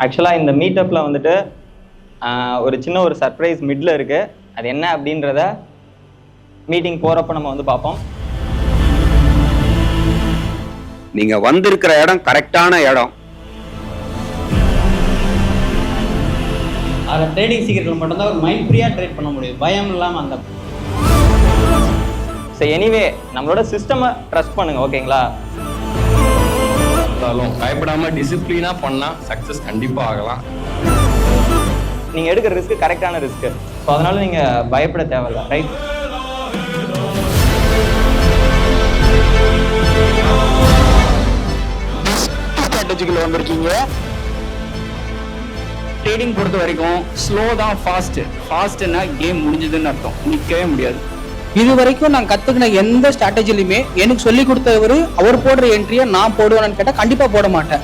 ஆக்சுவலாக இந்த மீட்டப்பில் வந்துட்டு ஒரு சின்ன ஒரு சர்ப்ரைஸ் மிடில் இருக்குது. அது என்ன அப்படின்றத மீட்டிங் போகிறப்ப நம்ம வந்து பார்ப்போம். நீங்கள் வந்திருக்கிற இடம் கரெக்டான இடம். அதில் ட்ரேடிங் சீக்கிரத்தில் மட்டும்தான் ஒரு மைண்ட் ஃப்ரீயாக ட்ரேட் பண்ண முடியும், பயம் இல்லாமல். அந்த ஸோ எனிவே நம்மளோட சிஸ்டமை ட்ரஸ்ட் பண்ணுங்கள், ஓகேங்களா? பயப்படாமல் டிசிப்ளினாக பண்ணால் சக்ஸஸ் கண்டிப்பாக ஆகலாம். நீங்கள் எடுக்கிற ரிஸ்க்கு கரெக்டான ரிஸ்க்கு. ஸோ அதனால் நீங்கள் பயப்பட தேவையில்லை, ரைட்? ஸ்ட்ராட்டஜிக்குள்ள வந்திருக்கீங்க. ட்ரேடிங் பொறுத்த வரைக்கும் ஸ்லோ தான் ஃபாஸ்ட்னா கேம் முடிஞ்சதுன்னு அர்த்தம், நிற்கவே முடியாது. இது வரைக்கும் நான் கத்துக்கின எந்த ஸ்ட்ராட்டஜிலுமே எனக்கு சொல்லி கொடுத்தவர் அவர் போடுற என்ட்ரியை நான் போடுவேன்னு கேட்டால் கண்டிப்பா போட மாட்டேன்.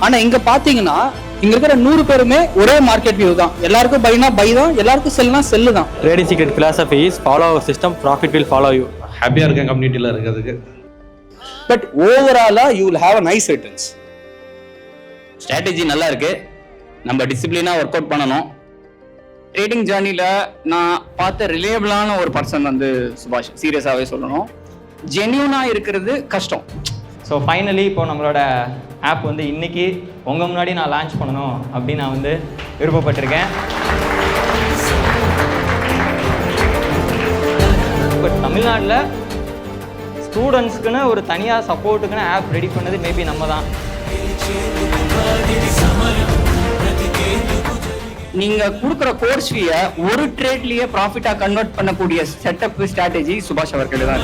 ஆனா இங்க பாத்தீங்கன்னா இங்க இருக்கிற 100 பேருமே ஒரே மார்க்கெட் வியூ தான். எல்லாருக்கும் பைனா பை தான், எல்லாருக்கும் செல்லுனா செல்லு தான். Trading secret philosophy is follow our system, profit will follow you. ஹாப்பியாக இருக்கேன் கம்யூனிட்டியில் இருக்கிறதுக்கு. பட் ஓவராலா you will have a nice returns. Strategy நல்லா இருக்கு, நம்ம டிசிப்ளினா ஒர்க் அவுட் பண்ணணும். ட்ரேடிங் ஜேர்னியில் நான் பார்த்த ரிலேபிளான ஒரு பர்சன் வந்து சுபாஷ். சீரியஸாகவே சொல்லணும், ஜென்யூனாக இருக்கிறது கஷ்டம். ஸோ ஃபைனலி இப்போ நம்மளோட ஆப் வந்து இன்னைக்கு உங்கள் முன்னாடி நான் லான்ச் பண்ணணும் அப்படின்னு நான் வந்து விருப்பப்பட்டிருக்கேன். பட் தமிழ்நாட்டில் ஸ்டூடெண்ட்ஸ்க்குன்னு ஒரு தனியாக சப்போர்ட்டுக்குன்னு ஆப் ரெடி பண்ணது மேபி நம்ம தான். நீங்க கொடுக்குற கோர்ஸ் ஃபீயை ஒரு ட்ரேட்லயே ப்ராஃபிட்டா கன்வெர்ட் பண்ணக்கூடிய செட்டப் ஸ்ட்ராட்டஜி சுபாஷ் அவர்கள் தான்.